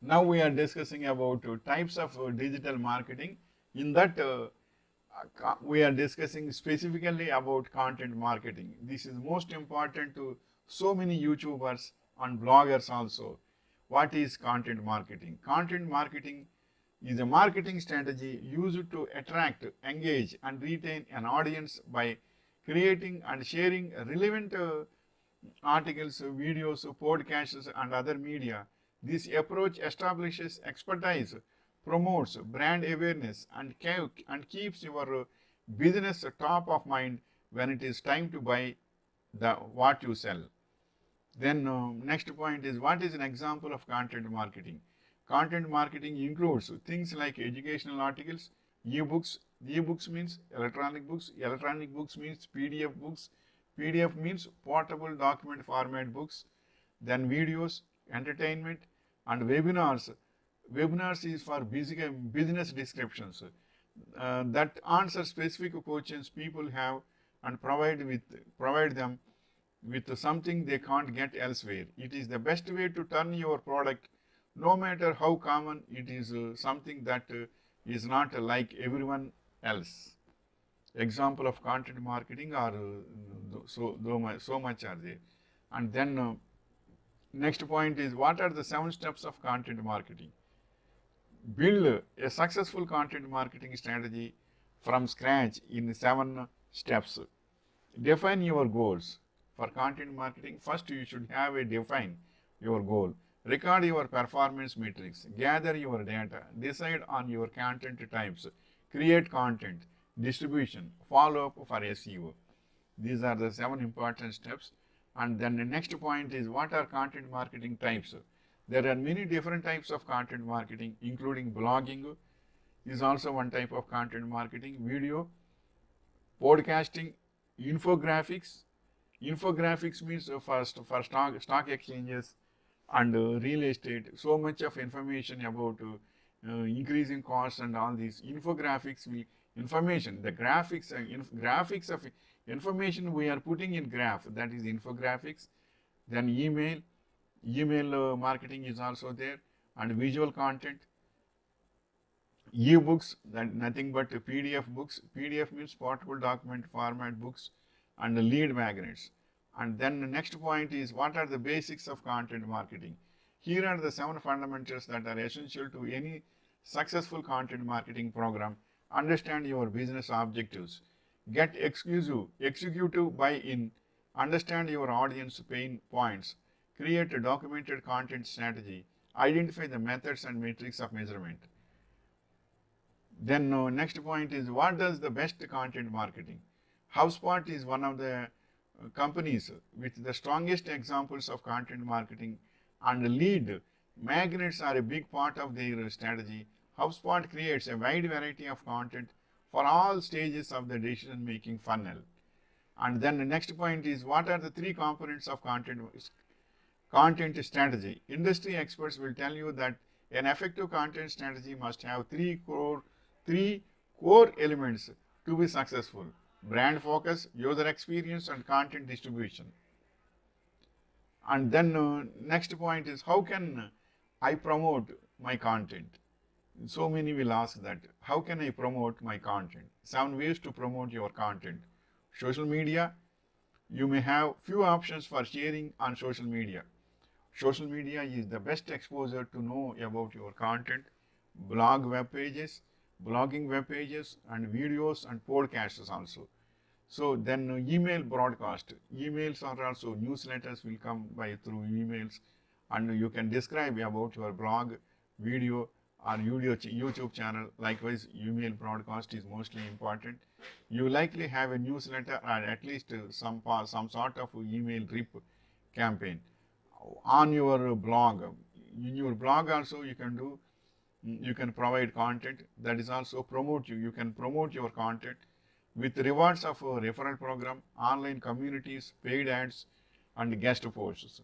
Now we are discussing about types of digital marketing. In that, we are discussing specifically about content marketing. This is most important to so many YouTubers and bloggers also. What is content marketing? Content marketing is a marketing strategy used to attract, engage, and retain an audience by creating and sharing relevant articles, videos, podcasts, and other media. This approach establishes expertise, promotes brand awareness, and keeps your business top of mind when it is time to buy the what you sell. Then next point is, what is an example of content marketing? Content marketing includes things like educational articles, e-books. E-books means electronic books. Electronic books means PDF books. PDF means portable document format books. Then videos, entertainment, and webinars. Webinars is for business descriptions that answer specific questions people have and provide them with something they can't get elsewhere. It is the best way to turn your product, no matter how common it is, something that is not like everyone else. Example of content marketing are so much are there. And then next point is, what are the 7 steps of content marketing? Build a successful content marketing strategy from scratch in 7 steps. Define your goals. For content marketing, first you should have a define your goal. Record your performance metrics. Gather your data. Decide on your content types. Create content. Distribution. Follow up for SEO. These are the 7 important steps. And then the next point is, what are content marketing types? There are many different types of content marketing, including blogging is also one type of content marketing, video, podcasting, infographics. Infographics means first for stock exchanges and real estate. So much of information about increasing costs and all these infographics. Information, the graphics, graphics of information we are putting in graph, that is infographics. Then email marketing is also there, and visual content, e-books, that nothing but PDF books. PDF means portable document format books, and lead magnets. And then the next point is, what are the basics of content marketing? Here are the 7 fundamentals that are essential to any successful content marketing program. Understand your business objectives. Get executive buy-in. Understand your audience pain points. Create a documented content strategy. Identify the methods and metrics of measurement. Then next point is, what does the best content marketing? HubSpot is one of the companies with the strongest examples of content marketing, and lead magnets are a big part of their strategy. HubSpot creates a wide variety of content for all stages of the decision making funnel. And then the next point is, what are the 3 components of content strategy? Industry experts will tell you that an effective content strategy must have 3 core elements to be successful: brand focus, user experience, and content distribution. And then next point is, how can I promote my content? So many will ask that, how can I promote my content? 7 ways to promote your content. Social media, you may have few options for sharing on social media. Social media is the best exposure to know about your content. Blogging web pages, and videos and podcasts also. So then email broadcast. Emails are also, newsletters will come by through emails, and you can describe about your blog, video, or YouTube channel. Likewise, email broadcast is mostly important. You likely have a newsletter or at least some sort of email drip campaign on your blog. In your blog also you can provide content that is also promote you. You can promote your content with rewards of a referral program, online communities, paid ads, and guest posts.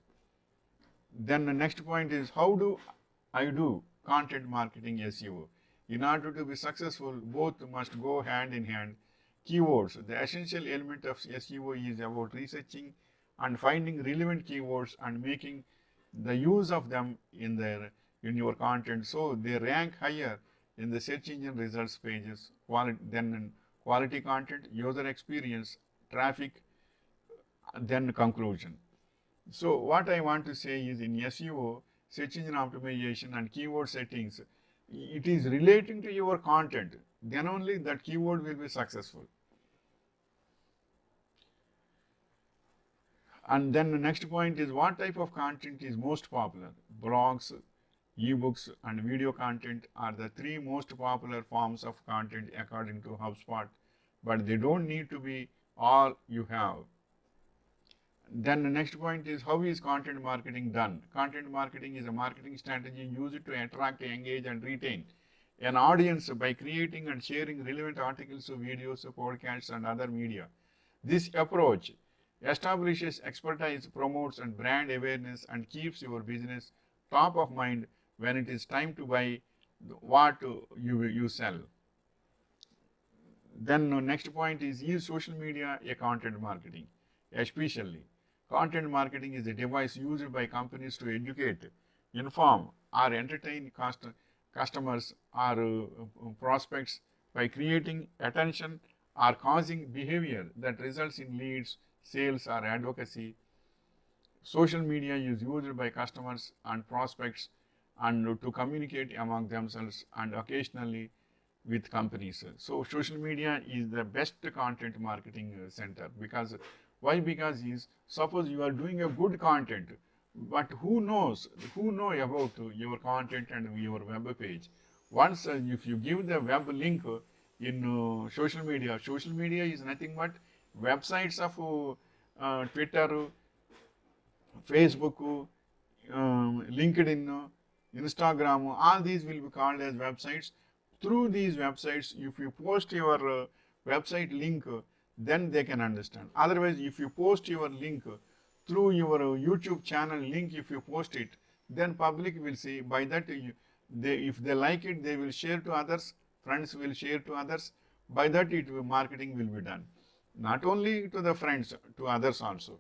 Then the next point is, how do I do content marketing SEO? In order to be successful, both must go hand in hand. Keywords. The essential element of SEO is about researching and finding relevant keywords and making the use of them in their in your content, so they rank higher in the search engine results pages. Then in quality content, user experience, traffic, then conclusion. So what I want to say is, in SEO, search engine optimization and keyword settings, it is relating to your content. Then only that keyword will be successful. And then the next point is, what type of content is most popular? Blogs, ebooks, and video content are the three most popular forms of content according to HubSpot, but they don't need to be all you have. Then the next point is, how is content marketing done? Content marketing is a marketing strategy used to attract, engage, and retain an audience by creating and sharing relevant articles, videos, podcasts, and other media. This approach establishes expertise, promotes and brand awareness, and keeps your business top of mind when it is time to buy what you sell. Then next point is social media a content marketing? Especially, content marketing is a device used by companies to educate, inform, or entertain customers or prospects by creating attention or causing behavior that results in leads, sales, or advocacy. Social media is used by customers and prospects and to communicate among themselves and occasionally with companies. So social media is the best content marketing center. Because why? Because suppose you are doing a good content, but who know about your content and your web page? Once if you give the web link in social media is nothing but websites of Twitter, Facebook, LinkedIn, Instagram, all these will be called as websites. Through these websites, if you post your website link, then they can understand. Otherwise, if you post your link through your YouTube channel link, if you post it, then public will see. By that, if they like it, they will share to others. Friends will share to others. By that, marketing will be done. Not only to the friends, to others also.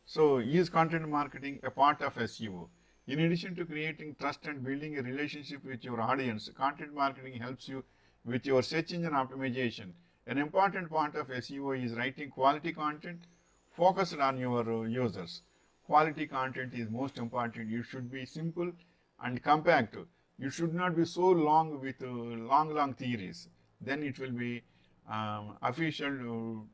So, is content marketing a part of SEO? In addition to creating trust and building a relationship with your audience, content marketing helps you with your search engine optimization. An important part of SEO is writing quality content focused on your users. Quality content is most important. It should be simple and compact. It should not be so long with long theories. Then it will be official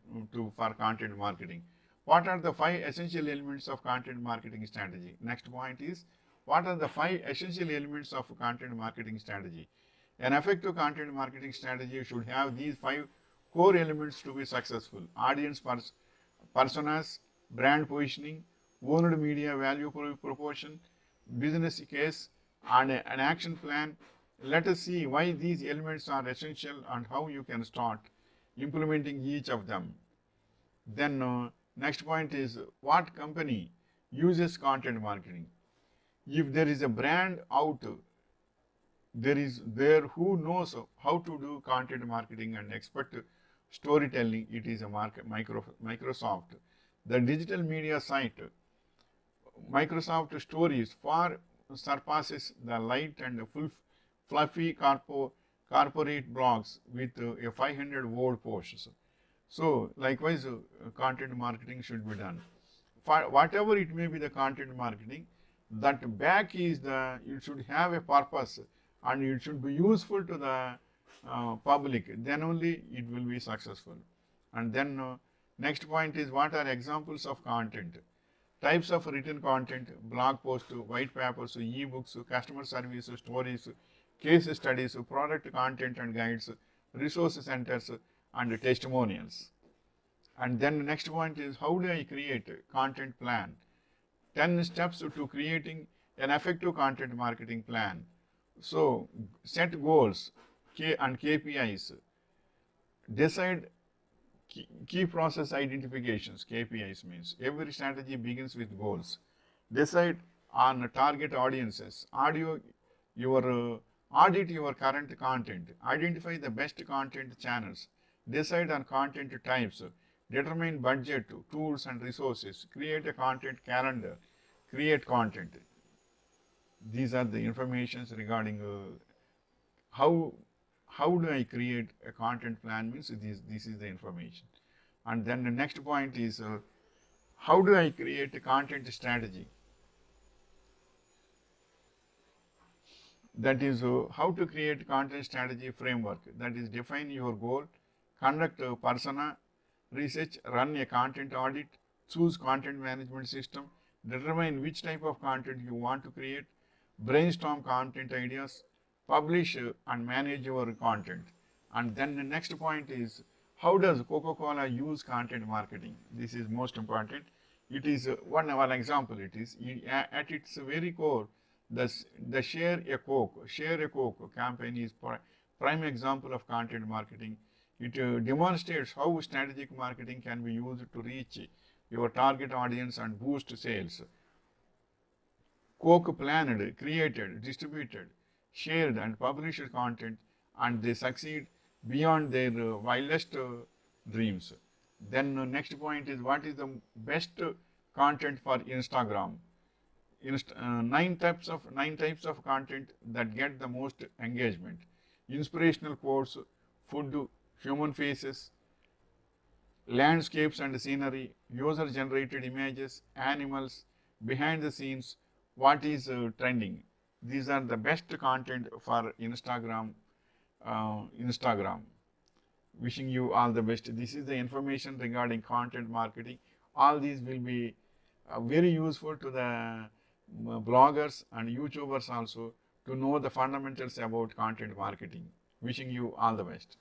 for content marketing. What are the 5 essential elements of content marketing strategy? Next point is, what are the 5 essential elements of content marketing strategy? An effective content marketing strategy should have these 5 core elements to be successful: audience personas, brand positioning, owned media value proportion, business case, and an action plan. Let us see why these elements are essential and how you can start implementing each of them. Then next point is, what company uses content marketing? If there is a brand out there who knows how to do content marketing and expert storytelling, it is a Microsoft. The digital media site Microsoft Stories far surpasses the light and fluffy corporate blogs with a 500-word posts. So likewise, content marketing should be done. For whatever it may be the content marketing, that back is it should have a purpose and it should be useful to the public. Then only it will be successful. And then next point is, what are examples of content? Types of written content: blog posts, white papers, e-books, customer service, stories, case studies, product content and guides, resource centers, and testimonials. And then next point is, how do I create a content plan? 10 steps to creating an effective content marketing plan. So, set goals and KPIs. Decide key process identifications. KPIs means every strategy begins with goals. Decide on target audiences. Audit your current content. Identify the best content channels. Decide on content types. Determine budget, tools and resources. Create a content calendar. Create content. These are the informations regarding how how do I create a content plan means this is the information. And then the next point is how do I create a content strategy? That is how to create content strategy framework. That is define your goal, conduct a persona research, run a content audit, choose content management system, determine which type of content you want to create, brainstorm content ideas, publish and manage your content. And then the next point is how does Coca-Cola use content marketing? This is most important. It is one example. It is at its very core, the Share a Coke campaign is prime example of content marketing. It demonstrates how strategic marketing can be used to reach your target audience and boost sales. Coke planned, created, distributed, shared, and published content, and they succeed beyond their wildest dreams. Then next point is what is the best content for Instagram? Nine types of content that get the most engagement: inspirational quotes, food, human faces, landscapes and scenery, user generated images, animals, behind the scenes, what is trending. These are the best content for Instagram. Wishing you all the best. This is the information regarding content marketing. All these will be very useful to the bloggers and YouTubers also to know the fundamentals about content marketing. Wishing you all the best.